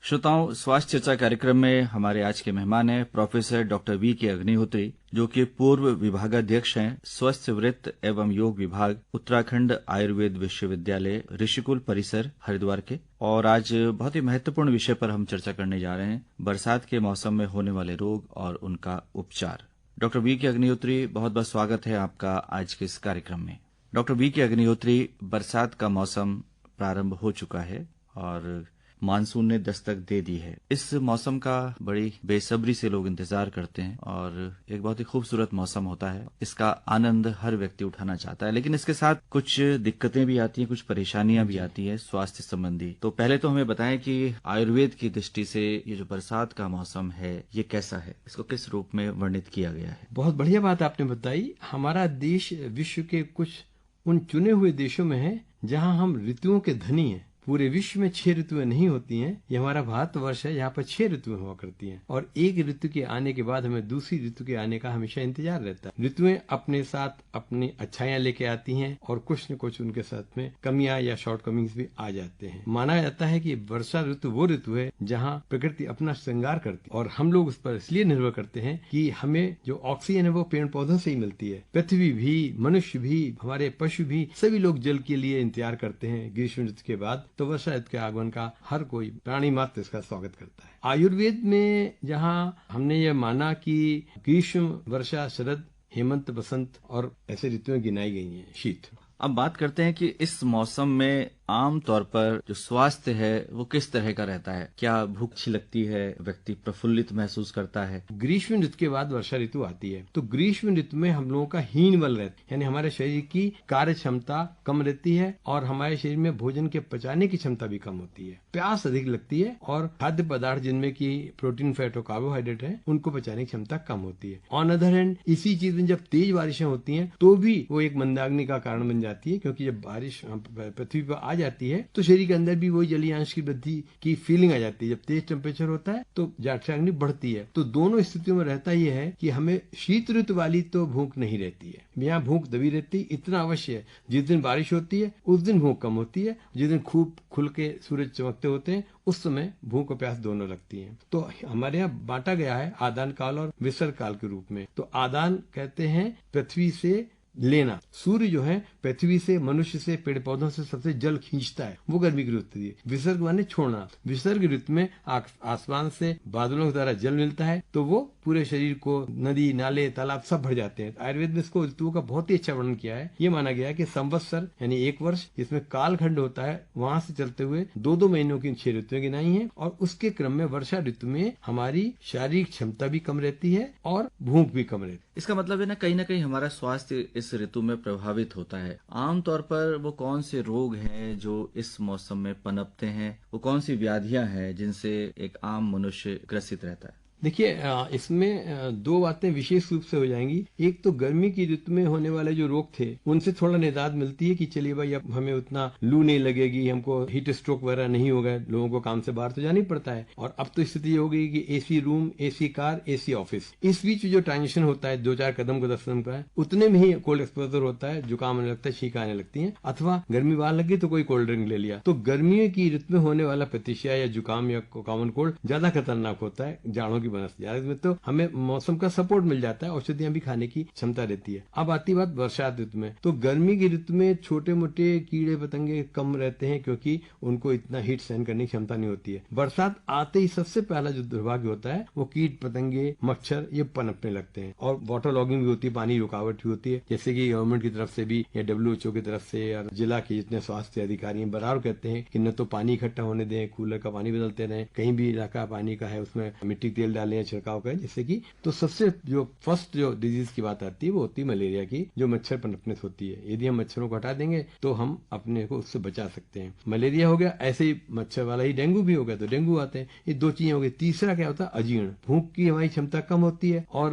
श्रोताओं, स्वास्थ्य चर्चा कार्यक्रम में हमारे आज के मेहमान हैं प्रोफेसर डॉक्टर वी.के. अग्निहोत्री, जो कि पूर्व विभागाध्यक्ष हैं स्वस्थ वृत्त एवं योग विभाग, उत्तराखंड आयुर्वेद विश्वविद्यालय, ऋषिकुल परिसर, हरिद्वार के। और आज बहुत ही महत्वपूर्ण विषय पर हम चर्चा करने जा रहे हैं, बरसात के मौसम में होने वाले रोग और उनका उपचार। Doctor VK. अग्निहोत्री, बहुत बहुत स्वागत है आपका आज के इस कार्यक्रम में। Doctor VK. अग्निहोत्री, बरसात का मौसम प्रारंभ हो चुका है और मानसून ने दस्तक दे दी है। इस मौसम का बड़ी बेसब्री से लोग इंतजार करते हैं और एक बहुत ही खूबसूरत मौसम होता है। इसका आनंद हर व्यक्ति उठाना चाहता है, लेकिन इसके साथ कुछ दिक्कतें भी आती हैं, कुछ परेशानियां भी आती हैं स्वास्थ्य संबंधी। तो पहले तो हमें बताएं कि आयुर्वेद की दृष्टि से ये जो बरसात का मौसम है ये कैसा है, इसको किस रूप में वर्णित किया गया है? बहुत बढ़िया बात आपने बताई। हमारा देश विश्व के कुछ उन चुने हुए देशों में है जहाँ हम ऋतुओं के धनी हैं। पूरे विश्व में 6 ऋतुएं नहीं होती हैं। ये हमारा भारतवर्ष है, यहाँ पर 6 ऋतुएं हुआ करती हैं और एक ऋतु के आने के बाद हमें दूसरी ऋतु के आने का हमेशा इंतजार रहता है। ऋतुएं अपने साथ अपनी अच्छाइयां लेके आती हैं और कुछ न कुछ उनके साथ में कमियां या शॉर्टकमिंग्स भी आ जाते हैं। माना जाता है कि वर्षा ऋतु वो ऋतु है जहाँ प्रकृति अपना श्रृंगार करती है और हम लोग उस पर इसलिए निर्भर करते हैं कि हमें जो ऑक्सीजन है वो पेड़ पौधों से ही मिलती है। पृथ्वी भी, मनुष्य भी, हमारे पशु भी, सभी लोग जल के लिए इंतजार करते हैं ग्रीष्म ऋतु के बाद। तो वर्षा ऋतु के आगमन का हर कोई प्राणी मात्र इसका स्वागत करता है। आयुर्वेद में जहाँ हमने ये माना कि ग्रीष्म, वर्षा, शरद, हेमंत, बसंत और ऐसे ऋतुएं गिनाई गई हैं, शीत। अब बात करते हैं कि इस मौसम में आम तौर पर जो स्वास्थ्य है वो किस तरह का रहता है? क्या भूख अच्छी लगती है, व्यक्ति प्रफुल्लित महसूस करता है? ग्रीष्म ऋतु के बाद वर्षा ऋतु आती है तो ग्रीष्म ऋतु में हम लोगों का हीन बल रहता है, यानी हमारे शरीर की कार्य क्षमता कम रहती है और हमारे शरीर में भोजन के पचाने की क्षमता भी कम होती है। प्यास अधिक लगती है और खाद्य पदार्थ जिनमें की प्रोटीन, फैट और कार्बोहाइड्रेट है उनको पचाने की क्षमता कम होती है। ऑन अदर हैंड इसी चीज में जब तेज बारिशें होती हैं तो भी वो एक मंदाग्नि का कारण बन जाती है, क्योंकि जब बारिश पृथ्वी पर आ जाती है तो शरीर के अंदर भी वही जलीय अंश की वृद्धि की फीलिंग आ जाती है। जब तेज टेम्परेचर होता है तो जाठराग्नि बढ़ती है। तो दोनों स्थितियों में रहता ये है कि हमें शीत ऋतु वाली तो भूख नहीं रहती है, यहाँ भूख दबी रहती है। इतना अवश्य है, जिस दिन बारिश होती है उस दिन भूख कम होती है, जिस दिन खूब खुल के सूरज चमकते होते हैं उस समय भूख और प्यास दोनों लगती हैं। तो हमारे यहाँ बांटा गया है आदान काल और विसर्ग काल के रूप में। तो आदान कहते हैं पृथ्वी से लेना। सूर्य जो है पृथ्वी से, मनुष्य से, पेड़ पौधों से सबसे जल खींचता है, वो गर्मी की ऋतु है। विसर्ग माने छोड़ना। विसर्ग ऋतु में आसमान से बादलों के द्वारा जल मिलता है तो वो पूरे शरीर को, नदी, नाले, तालाब सब भर जाते हैं। आयुर्वेद में इसको ऋतुओं का बहुत ही अच्छा वर्णन किया है। ये माना गया है कि संवत्सर यानी 1 वर्ष जिसमें कालखंड होता है, वहां से चलते हुए 2-2 महीनों की 6 ऋतुएं गिनाई हैं और उसके क्रम में वर्षा ऋतु में हमारी शारीरिक क्षमता भी कम रहती है और भूख भी कम रहती है। इसका मतलब है ना, कहीं ना कहीं हमारा स्वास्थ्य इस ऋतु में प्रभावित होता है। आमतौर पर वो कौन से रोग हैं जो इस मौसम में पनपते हैं? वो कौन सी व्याधियां हैं जिनसे एक आम मनुष्य ग्रसित रहता है? देखिए, इसमें 2 बातें विशेष रूप से हो जाएंगी। एक तो गर्मी की ऋतु में होने वाले जो रोग थे उनसे थोड़ा निजात मिलती है कि चलिए भाई अब हमें उतना लू नहीं लगेगी, हमको हीट स्ट्रोक वगैरह नहीं होगा, लोगों को काम से बाहर तो जाना ही पड़ता है। और अब तो स्थिति हो गई कि AC room, AC car, AC office, इस बीच जो ट्रांजिशन होता है 2-4 कदम का 10 कदम का है, उतने में ही कोल्ड एक्सपोजर होता है, जुकाम आने लगता है, छींक आने लगती है, अथवा गर्मी बाहर लगी तो कोई कोल्ड ड्रिंक ले लिया। तो गर्मियों की ऋतु में होने वाला प्रतिशिया या जुकाम या कॉमन कोल्ड ज्यादा खतरनाक होता है जाड़ों की बनस्पति में। तो हमें मौसम का सपोर्ट मिल जाता है, औषधियां भी खाने की क्षमता रहती है। अब आती बात बरसात ऋतु में। तो गर्मी की ऋतु में छोटे मोटे कीड़े पतंगे कम रहते हैं क्योंकि उनको इतना हीट सहन करने की क्षमता नहीं होती है। बरसात आते ही सबसे पहला जो दुर्भाग्य होता है वो कीट पतंगे, मच्छर ये पनपने लगते हैं और वाटर लॉगिंग भी होती है, पानी रुकावट भी होती है। जैसे कि गवर्नमेंट की तरफ से भी या WHO की तरफ से और जिला के जितने स्वास्थ्य अधिकारी हैं बराबर कहते हैं कि न तो पानी इकट्ठा होने दें, कूलर का पानी बदलते रहें, कहीं भी इलाका पानी का है उसमें मिट्टी तेल डालें या छिड़काव करें, जिससे कि तो सबसे जो फर्स्ट जो डिजीज की बात आती है वो होती है मलेरिया की, जो मच्छर पनपने से होती है। यदि हम मच्छरों को हटा देंगे तो हम अपने को उससे बचा सकते हैं। मलेरिया हो गया, ऐसे ही मच्छर वाला ही डेंगू भी हो गया तो डेंगू आते हैं। ये 2 चीजें हो गई। तीसरा क्या होता है? अजीर्ण। भूख की हमारी क्षमता कम होती है और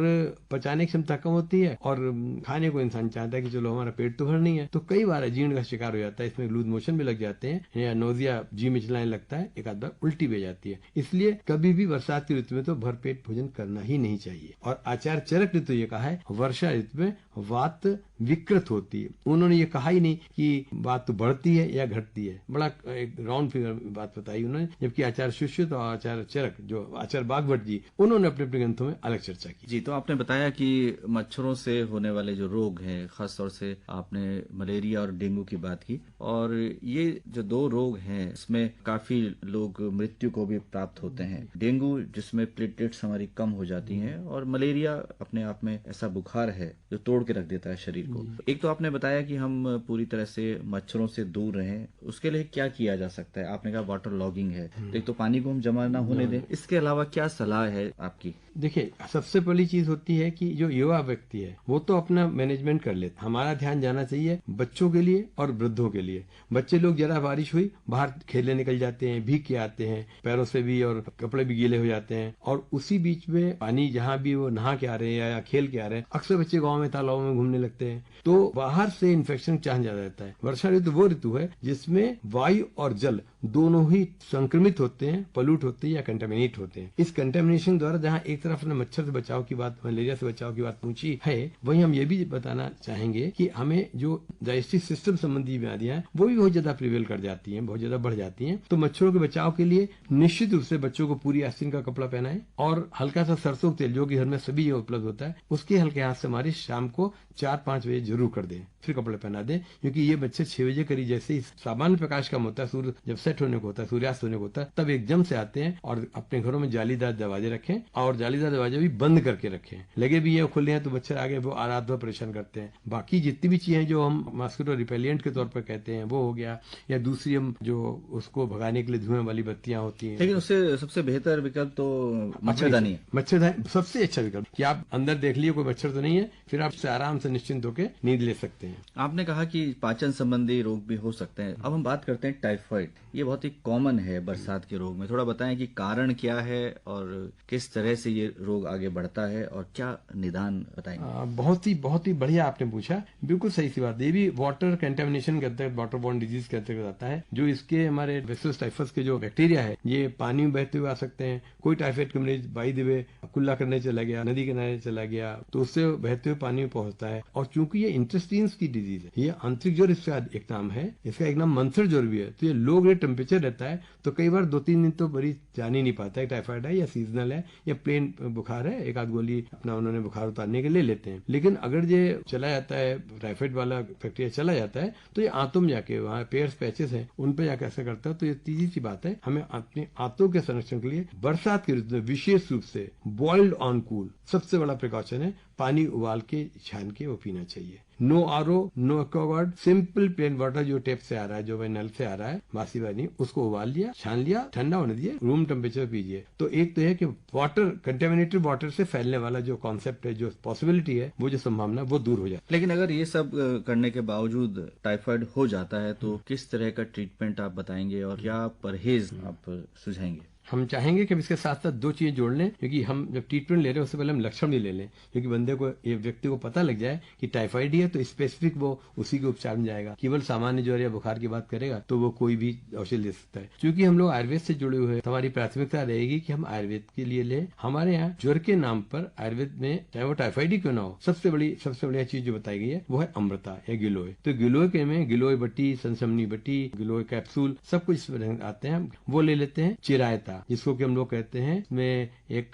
पचाने की क्षमता कम होती है और खाने को इंसान चाहता है कि चलो हमारा पेट तो भर नहीं है, तो कई बार अजीर्ण का शिकार हो जाता है। इसमें लूज मोशन भी लग जाते हैं या नोजिया, जी मिचलाने लगता है, एक आध बार उल्टी भी जाती है। इसलिए कभी भी बरसात की ऋतु में तो भरपेट भोजन करना ही नहीं चाहिए। और आचार्य चरक ऋतु ये कहा है वर्षा ऋतु में वात विकृत होती है। उन्होंने ये कहा ही नहीं कि वात तो बढ़ती है या घटती है, बड़ा एक राउंड फिगर बात बताई उन्होंने, जबकि आचार्य सुश्रुत और आचार्य चरक जो आचार्य बागभट्ट जी, उन्होंने अपने अपने ग्रंथों में अलग चर्चा की। जी, तो आपने बताया कि मच्छरों से होने वाले जो रोग हैं, खासतौर से आपने मलेरिया और डेंगू की बात की, और ये जो दो रोग हैं इसमें काफी लोग मृत्यु को भी प्राप्त होते हैं। डेंगू जिसमें प्लेटलेट्स हमारी कम हो जाती हैं, और मलेरिया अपने आप में ऐसा बुखार है जो तोड़ के रख देता है शरीर को। एक तो आपने बताया कि हम पूरी तरह से मच्छरों से दूर रहें, उसके लिए क्या किया जा सकता है? आपने कहा वाटर लॉगिंग है, तो एक तो पानी को हम जमा ना होने दें, इसके अलावा क्या सलाह है आपकी? देखिए, सबसे पहली चीज होती है कि जो युवा व्यक्ति है वो तो अपना मैनेजमेंट कर लेता, हमारा ध्यान जाना चाहिए बच्चों के लिए और वृद्धों के लिए। बच्चे लोग जरा बारिश हुई बाहर खेलने निकल जाते हैं, भीग के आते हैं, पैरों से भी और कपड़े भी गीले हो जाते हैं, और उसी बीच में पानी जहाँ भी वो नहा के आ रहे हैं या खेल के आ रहे हैं, अक्सर बच्चे गाँव में तालाबों में घूमने लगते हैं, तो बाहर से इन्फेक्शन चांस ज्यादा रहता है। वर्षा ऋतु वो ऋतु है जिसमें वायु और जल दोनों ही संक्रमित होते हैं, पॉल्यूट होते हैं या कंटेमिनेट होते हैं। इस कंटेमिनेशन द्वारा जहाँ एक तरफ ने मच्छर से बचाव की बात, मलेरिया से बचाव की बात पूछी है, वहीं हम ये भी बताना चाहेंगे कि हमें जो डाइजेस्टिव सिस्टम संबंधी बीमारियां हैं वो भी बहुत ज्यादा प्रिवेल कर जाती हैं, बहुत ज्यादा बढ़ जाती हैं। तो मच्छरों के बचाव के लिए निश्चित रूप से बच्चों को पूरी आस्तीन का कपड़ा पहनाएं, और हल्का सा सरसों तेल जो कि घर में सभी जगह उपलब्ध होता है, उसके हल्के हाथ से मालिश शाम को 4-5 बजे जरूर कर दें, फिर कपड़े पहना दें, क्योंकि ये बच्चे 6 बजे करीब जैसे ही सामान्य प्रकाश कम होता है, सूर्य जब सेट होने को होता है, सूर्यास्त होने को होता है, तब एकदम से आते हैं। और अपने घरों में जालीदार दरवाजे रखें, और जालीदार दरवाजे भी बंद करके रखें। लगे भी ये खुले हैं तो मच्छर आगे वो रात भर परेशान करते हैं। बाकी जितनी भी चीजें जो हम मॉस्किटो रिपेलिएंट के तौर पर कहते हैं वो हो गया, या दूसरी हम जो उसको भगाने के लिए धुएं वाली बत्तियां होती हैं, लेकिन उससे सबसे बेहतर विकल्प तो मच्छरदानी है। मच्छरदानी सबसे अच्छा विकल्प कि आप अंदर देख लिए कोई मच्छर तो नहीं है, फिर आप आराम से निश्चिंत होकर नींद ले सकते हैं। आपने कहा कि पाचन संबंधी रोग भी हो सकते हैं। अब हम बात करते हैं टाइफाइड। ये बहुत ही कॉमन है बरसात के रोग में। थोड़ा बताएं कि कारण क्या है और किस तरह से ये रोग आगे बढ़ता है और क्या निदान बताएंगे? बहुत ही बढ़िया आपने पूछा, बिल्कुल सही सी बात। ये भी वाटर कंटेमिनेशन के अंतर्गत, वाटर बॉर्न डिजीज के अंतर्गत आता है, जो इसके हमारे बैसिलस टाइफस के जो बैक्टीरिया है ये पानी में बहते हुए आ सकते हैं। कोई टाइफाइड का मरीज बाई द वे कुल्ला करने चला गया, नदी किनारे चला गया, तो उससे बहते हुए पानी में पहुंचता है। और चूंकि ये इंटेस्टाइन्स की डिजीज है, ये आंतरिक ज्वर इसका एक नाम है, इसका एक नाम मंथर ज्वर भी है, तो ये लो ग्रेड टेम्परेचर रहता है, तो कई बार 2-3 दिन तो मरीज जान ही नहीं पाता है टाइफाइड है या सीजनल है या प्लेन बुखार है, एक आध गोली अपना उन्होंने बुखार उतारने के लिए लेते हैं। लेकिन अगर ये चला जाता है, टाइफाइड वाला बैक्टीरिया चला जाता है, तो ये आंतों में जाके, वहाँ पेयर्स पैचेस हैं उन पे जाकर ऐसा करता है। तो ये तीसरी सी बात है, हमें अपने आंतों के संरक्षण के लिए बरसात के ऋतु में विशेष रूप से बॉइल्ड ऑन कूल सबसे बड़ा प्रिकॉशन है। पानी उबाल के छान के वो पीना चाहिए। No RO, no Aquaguard, simple plain water जो टेप से आ रहा है, जो नल से आ रहा है, बासी पानी, उसको उबाल लिया, छान लिया, ठंडा होने दिए, रूम टेम्परेचर पीजिए। तो एक तो है कि वाटर, कंटेमिनेटेड वाटर से फैलने वाला जो कॉन्सेप्ट है, जो पॉसिबिलिटी है, वो जो संभावना, वो दूर हो जाए। लेकिन अगर ये सब करने के बावजूद टाइफाइड हो जाता है तो किस तरह का ट्रीटमेंट आप बताएंगे और क्या परहेज आप सुझाएंगे? हम चाहेंगे कि इसके साथ साथ 2 चीजें जोड़ लें, क्योंकि हम जब ट्रीटमेंट ले रहे हैं उससे पहले हम लक्षण भी ले लें, क्योंकि बंदे को, ये व्यक्ति को पता लग जाए कि टाइफाइड ही है, तो स्पेसिफिक वो उसी के उपचार में जाएगा। केवल सामान्य ज्वर या बुखार की बात करेगा तो वो कोई भी औषधि ले सकता है। क्योंकि हम लोग आयुर्वेद से जुड़े हुए हैं, हमारी प्राथमिकता रहेगी कि हम आयुर्वेद के लिए लें। हमारे यहाँ ज्वर के नाम पर आयुर्वेद में, चाहे वो टाइफाइड ही क्यों ना हो, सबसे बढ़िया चीज जो बताई गई है वो है अमृता या गिलोय। तो गिलोय के में गिलोय बट्टी, सनसमनी बट्टी, गिलोय कैप्सूल, सब कुछ आते हैं, वो ले लेते हैं। चिरायता, जिसको कि हम लोग कहते हैं, इसमें एक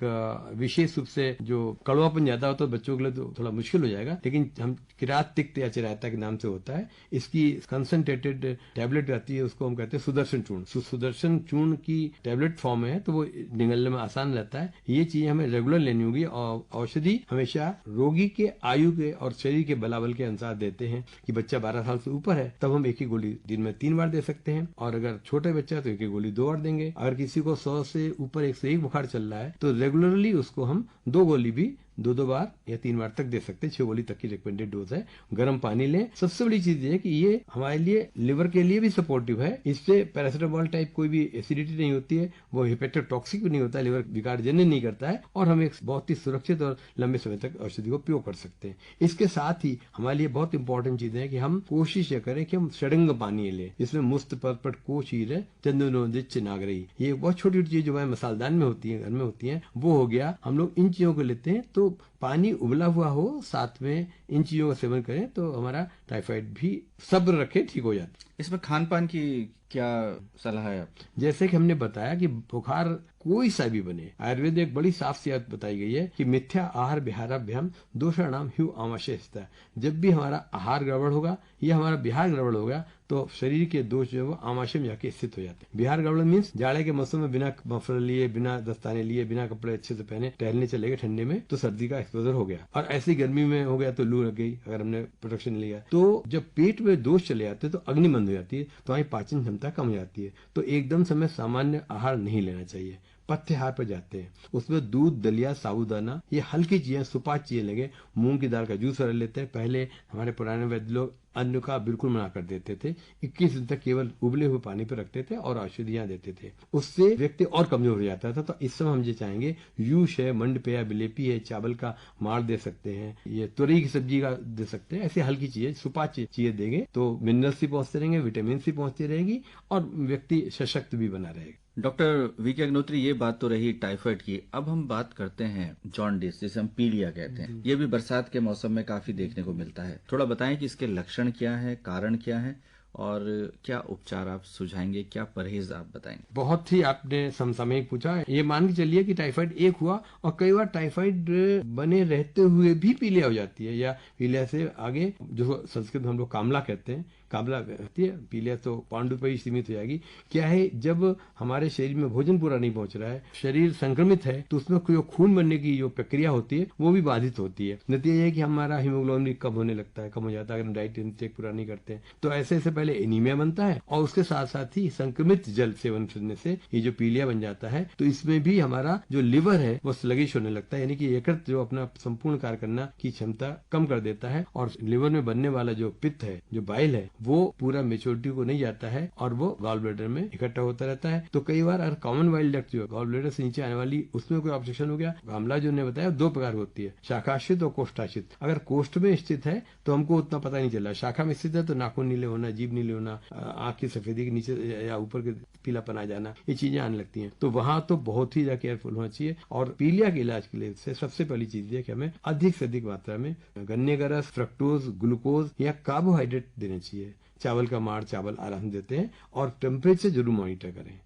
विशेष रूप से जो कड़वापन ज्यादा होता है बच्चों के लिए तो थोड़ा मुश्किल हो जाएगा, लेकिन हम किरात तिक्त या चिरायता के नाम से होता है। इसकी कंसंट्रेटेड टैबलेट आती है, उसको हम कहते हैं सुदर्शन चूर्ण। सुदर्शन चूर्ण की टैबलेट फॉर्म है, तो वो निगलने में आसान रहता है। ये चीज हमें रेगुलर लेनी होगी, और औषधि हमेशा रोगी के आयु के और शरीर के बलाबल के अनुसार देते हैं। कि बच्चा 12 साल से ऊपर है तब हम एक ही गोली दिन में 3 बार दे सकते हैं, और अगर छोटे बच्चा तो एक ही गोली 2 बार देंगे। अगर किसी को 100 से ऊपर 101 बुखार चल रहा है तो रेगुलरली उसको हम 2 गोली भी 2 बार या 3 बार तक दे सकते हैं। 6 गोली तक की रिकमेंडेड डोज है। गर्म पानी लें। सबसे बड़ी चीज ये है कि ये हमारे लिए लिवर के लिए भी सपोर्टिव है। इससे पैरासिटामोल टाइप कोई भी एसिडिटी नहीं होती है, वो हेपेटोटॉक्सिक भी नहीं होता है, लिवर विकार जन्य नहीं करता है, और हम एक बहुत ही सुरक्षित और लंबे समय तक औषधि को उपयोग कर सकते हैं। इसके साथ ही हमारे लिए बहुत इंपॉर्टेंट चीज है कि हम कोशिश ये करें कि हम षडंग पानी लें। इसमें मुस्त परपट को चीर है, चंदनोदिच नागरई, ये बहुत छोटी छोटी चीज जो है मसालदान में होती है, घर में होती है, वो हो गया। हम लोग इन चीजों को लेते हैं तो तो पानी उबला हुआ हो, साथ में इन चीजों का सेवन करें तो हमारा टाइफाइड भी सब्र रखे ठीक हो जाता है। इसमें खान पान की क्या सलाह है आपकी? जैसे कि हमने बताया कि बुखार कोई सा भी बने, आयुर्वेद में एक बड़ी साफ सी बात बताई गई है कि मिथ्या आहार विहाराभ्याम दोषाणाम ह्यू आमाशयस्ता। जब भी हमारा आहार गड़बड़ होगा या हमारा विहार गड़बड़ होगा तो शरीर के दोष जो है वो आमाशय में जाके स्थित हो जाते हैं। विहार गड़बड़ मीन्स जाड़े के मौसम में बिना मफलर लिए, बिना दस्ताने लिए, बिना कपड़े अच्छे से पहने टहलने चले गए ठंडे में तो सर्दी का एक्सपोजर हो गया, और ऐसी गर्मी में हो गया तो लू लग गई अगर हमने प्रोटेक्शन लिया। तो जब पेट में दोष चले जाते हैं तो अग्नि बंद हो जाती है, तो हमारी पाचन क्षमता कम हो जाती है। तो एकदम समय सामान्य आहार नहीं लेना चाहिए, पथ्याहार पर जाते हैं। उसमें दूध, दलिया, साबूदाना, ये हल्की चीजें, सुपाच्य चीजें लगे। मूंग की दाल का जूस रख लेते हैं। पहले हमारे पुराने वैद्य लोग अन्न का बिल्कुल मना कर देते थे, 21 दिन तक केवल उबले हुए पानी पर रखते थे और औषधियां देते थे, उससे व्यक्ति और कमजोर हो जाता था। तो इस समय हम ये चाहेंगे यूश है, मंड पे या बिलेपी है, चावल का माड़ दे सकते हैं, ये तुरई की सब्जी का दे सकते हैं। ऐसी हल्की चीजें, सुपाच्य चीजें देंगे तो मिनरल्स भी पहुंचते रहेंगे, विटामिन भी पहुंचती रहेगी और व्यक्ति सशक्त भी बना रहेगा। Doctor VK. अग्निहोत्री, ये बात तो रही टाइफाइड की। अब हम बात करते हैं जॉन्डिस, जिसे हम पीलिया कहते हैं। ये भी बरसात के मौसम में काफी देखने को मिलता है। थोड़ा बताएं कि इसके लक्षण क्या है, कारण क्या है और क्या उपचार आप सुझाएंगे, क्या परहेज आप बताएंगे? बहुत ही आपने समसामयिक पूछा। ये मान के चलिए कि टाइफाइड एक हुआ और कई बार टाइफाइड बने रहते हुए भी पीलिया हो जाती है, या पीलिया से आगे जो संस्कृत में हम लोग कामला कहते हैं, कामला कहती है। पीलिया तो पांडु पर ही सीमित हो जाएगी। क्या है, जब हमारे शरीर में भोजन पूरा नहीं पहुंच रहा है, शरीर संक्रमित है, तो उसमें जो खून बनने की जो प्रक्रिया होती है वो भी बाधित होती है। नतीजा ये है कि हमारा हीमोग्लोबिन कम होने लगता है, कम हो जाता है अगर हम डाइट इंटेक पूरा नहीं करते हैं। तो ऐसे से पहले एनीमिया बनता है और उसके साथ साथ ही संक्रमित जल सेवन करने से ये जो पीलिया बन जाता है। तो इसमें भी हमारा जो लिवर है वो स्लगिश होने लगता है, यानी कि यकृत जो अपना संपूर्ण कार्य करना की क्षमता कम कर देता है, और लिवर में बनने वाला जो पित्त है, जो बाइल है, वो पूरा मेच्योरिटी को नहीं जाता है और वो गॉल ब्लैडर में इकट्ठा होता रहता है। तो कई बार कॉमन वाइल डक्ट जो गॉल ब्लैडर से नीचे आने वाली, उसमें कोई ऑब्स्ट्रक्शन हो गया। कामला जो ने बताया दो प्रकार होती है, शाखाश्रित और कोष्ठाश्रित। अगर कोष्ठ में स्थित है तो हमको उतना पता नहीं चला, शाखा में स्थित है तो नाखून नीले होना, जीभ नीले होना, आंख की सफेदी के नीचे या ऊपर के पीलापन आ जाना, ये चीजें आने लगती हैं। तो वहां तो बहुत ही ज्यादा केयरफुल होना चाहिए। और पीलिया के इलाज के लिए सबसे पहली चीज है कि हमें अधिक से अधिक मात्रा में गन्ने का रस, फ्रक्टोज, ग्लूकोज या कार्बोहाइड्रेट देना चाहिए। चावल का माड़ चावल आराम देते हैं, और टेम्परेचर जरूर मॉनिटर करें।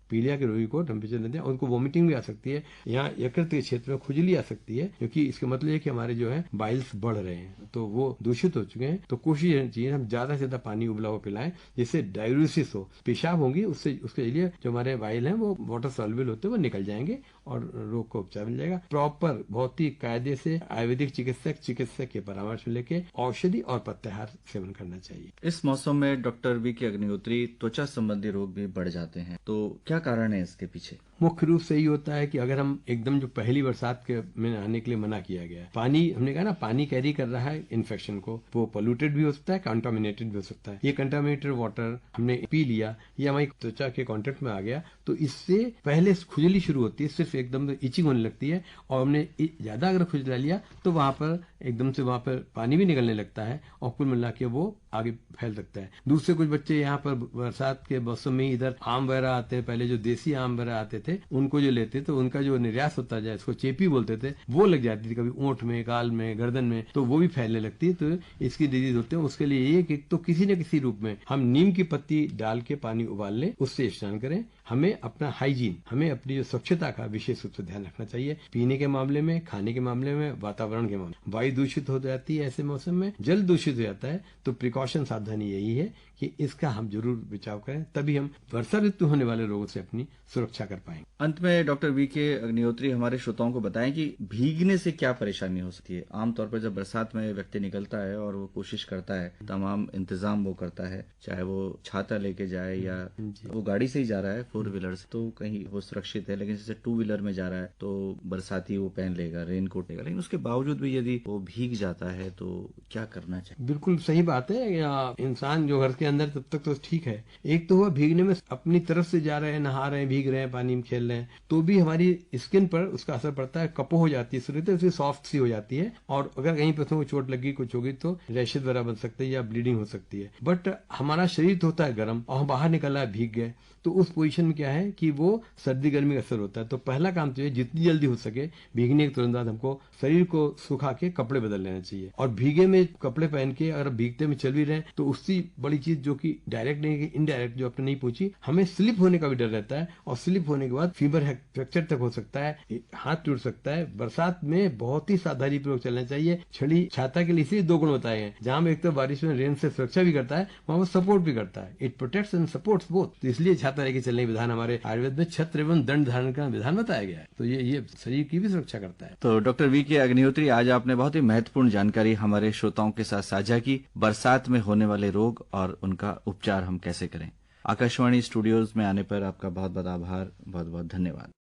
पीलिया के रोगी को टेम्परेचर देते हैं, उनको वॉमिटिंग भी आ सकती है, यहाँ यकृत के क्षेत्र में खुजली आ सकती है, क्योंकि इसका मतलब है कि हमारे जो है बाइल्स बढ़ रहे हैं, तो वो दूषित हो चुके हैं। तो कोशिश चाहिए हम ज्यादा से ज्यादा पानी उबला हुआ पिलाएं, जिससे डाययूरेसिस हो, पेशाब होंगी, उससे उसके लिए जो हमारे बाइल हैं वो वाटर सॉल्युबल होते हुए निकल जाएंगे और रोग को उपचार मिल जाएगा। प्रॉपर बहुत ही कायदे से आयुर्वेदिक चिकित्सक के परामर्श लेके औषधि और पथ्याहार सेवन करना चाहिए। इस मौसम में डॉक्टर वी.के. अग्निहोत्री, त्वचा संबंधी रोग भी बढ़ जाते हैं, तो क्या कारण है इसके पीछे? मुख्य रूप से यही होता है कि अगर हम एकदम जो पहली बरसात के में नहाने के लिए मना किया गया है, पानी हमने कहा ना पानी कैरी कर रहा है इन्फेक्शन को, वो पोल्यूटेड भी हो सकता है, कंटामिनेटेड भी हो सकता है। ये कंटामिनेटेड वाटर हमने पी लिया या हमारी त्वचा के कांटेक्ट में आ गया तो इससे पहले खुजली शुरू होती है, सिर्फ एकदम इचिंग होने लगती है, और हमने ज्यादा अगर खुजला लिया तो वहां पर एकदम से वहां पर पानी भी निकलने लगता है और कुल मिला के वो आगे फैल सकता है। दूसरे कुछ बच्चे यहाँ पर बरसात के मौसम में इधर आम वगैरह आते हैं, पहले जो देसी आम वगैरह आते थे उनको जो लेते तो उनका जो निर्यास होता जाए, इसको चेपी बोलते थे, वो लग जाती थी कभी ऊंट में, गाल में, गर्दन में, तो वो भी फैलने लगती है। तो इसकी डिजीज होते हैं। उसके लिए ये कि तो किसी न किसी रूप में हम नीम की पत्ती डाल के पानी उबाल लें, उससे स्नान करें। हमें अपना हाइजीन, हमें अपनी जो स्वच्छता का विशेष रूप से ध्यान रखना चाहिए, पीने के मामले में, खाने के मामले में, वातावरण के मामले में। वायु दूषित हो जाती है ऐसे मौसम में, जल दूषित हो जाता है, तो प्रिकॉशन सावधानी यही है कि इसका हम जरूर बचाव करें, तभी हम वर्षा ऋतु होने वाले रोगों से अपनी सुरक्षा कर पाएंगे। अंत में डॉक्टर वी.के. अग्निहोत्री हमारे श्रोताओं को बताएं कि भीगने से क्या परेशानी हो सकती है। आमतौर पर जब बरसात में व्यक्ति निकलता है और वो कोशिश करता है, तमाम इंतजाम वो करता है, चाहे वो छाता लेके जाए या वो गाड़ी से ही जा रहा है, 4 व्हीलर से, तो कहीं वो सुरक्षित है। लेकिन जैसे 2 व्हीलर में जा रहा है तो बरसाती वो पहन लेगा, रेनकोट लेगा, लेकिन उसके बावजूद भी यदि वो भीग जाता है तो क्या करना चाहिए? बिल्कुल सही बात है। इंसान जो घर के अंदर तब तक तो ठीक है, एक तो हुआ भीगने में अपनी तरफ से जा रहे हैं, नहा रहे हैं, भीग रहे हैं, पानी में खेल रहे हैं, तो भी हमारी स्किन पर उसका असर पड़ता है, कपो हो जाती है, सूर्य सॉफ्ट सी हो जाती है, और अगर कहीं पर तो चोट लगी, कुछ होगी तो रैशेज वगैरह बन सकते हैं या ब्लीडिंग हो सकती है। बट हमारा शरीर तो होता है गर्म और हम बाहर निकल रहा है, भीग गए, तो उस पोजीशन में क्या है कि वो सर्दी गर्मी का असर होता है। तो पहला काम तो ये जितनी जल्दी हो सके भीगने के तुरंत बाद हमको शरीर को सुखा के कपड़े बदल लेना चाहिए। और भीगे में कपड़े पहन के अगर भीगते में चल भी रहे तो उससे बड़ी चीज जो कि डायरेक्ट नहीं कि इनडायरेक्ट जो अपने नहीं पहुंची, हमें स्लिप होने का भी डर रहता है और स्लिप होने के बाद फीवर फ्रैक्चर तक हो सकता है, हाथ टूट सकता है। बरसात में बहुत ही सावधानी पूर्वक चलना चाहिए। छड़ी छाता के लिए इसी 2 गुण बताए हैं, जहां में एक तो बारिश में रेन से सुरक्षा भी करता है, वहां वो सपोर्ट भी करता है। It protects and supports both. तो इसलिए छाता लेके चलने के विधान हमारे आयुर्वेद में छत्र एवं दंड धारण का विधान बताया गया है। तो ये शरीर की भी सुरक्षा करता है। तो डॉक्टर वी के अग्निहोत्री, आज आपने बहुत ही महत्वपूर्ण जानकारी हमारे श्रोताओं के साथ साझा की। बरसात में होने वाले रोग और उनका उपचार हम कैसे करें। आकाशवाणी स्टूडियोज में आने पर आपका बहुत बहुत आभार, बहुत बहुत धन्यवाद।